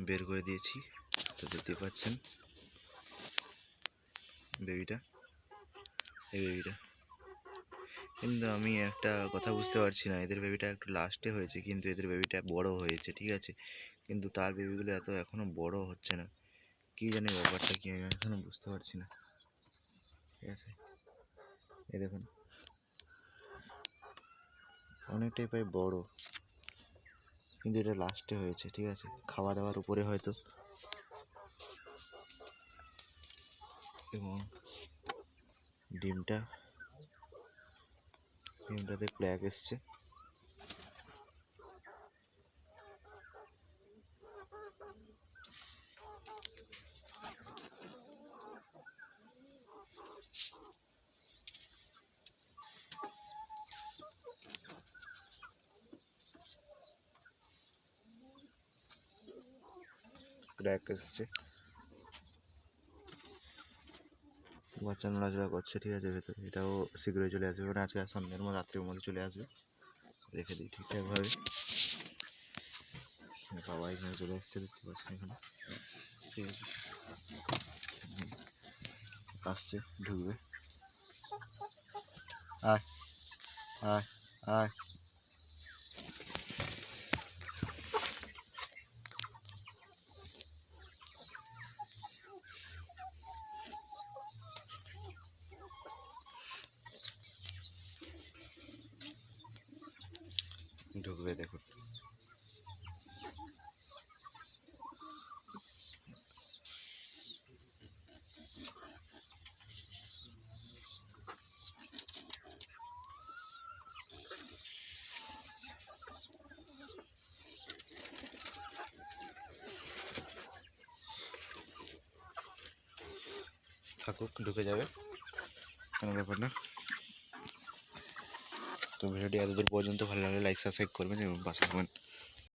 বের করে দিয়েছি। তো দেখতে পাচ্ছেন বেবিটা, এই বেবিটা। কিন্তু আমি একটা কথা বুঝতে পারছি না, এদের বেবিটা একটু লাস্টে হয়েছে কিন্তু এদের বেবিটা বড় হয়েছে, ঠিক আছে, কিন্তু তার বেবিগুলো এখনো বড় হচ্ছে না। কি জানি ব্যাপারটা কি, আমি এখনো বুঝতে পারছি না, ঠিক আছে। এই দেখুন অনেকটাই প্রায় বড়, কিন্তু এটা লাস্টে হয়েছে, ঠিক আছে, খাওয়া দাওয়ার উপরে হয়তো। এবং ডিমটাতে ক্র্যাক এসছে। বাচ্চা নড়াচড়া করছে, ঠিক আছে, ভেতরে। এটাও শীঘ্রই চলে আসবে, মানে আজকে সন্ধ্যের মধ্যে, রাত্রের মধ্যে চলে আসবে। রেখে দিই ঠিকঠাকভাবে। বাবা এখানে চলে আসছে, দেখতে পাচ্ছেন এখানে, ঠিক আছে। আসছে, ঢুকবে। আয় আয় আয়, ঢুকবে, দেখুন। থাকুক, ঢুকে যাবে, কোনো ব্যাপার না। তো ভিডিওটি এতদূর পর্যন্ত ভালো লাগলে লাইক সাবস্ক্রাইব করবেন এবং পাশে থাকবেন।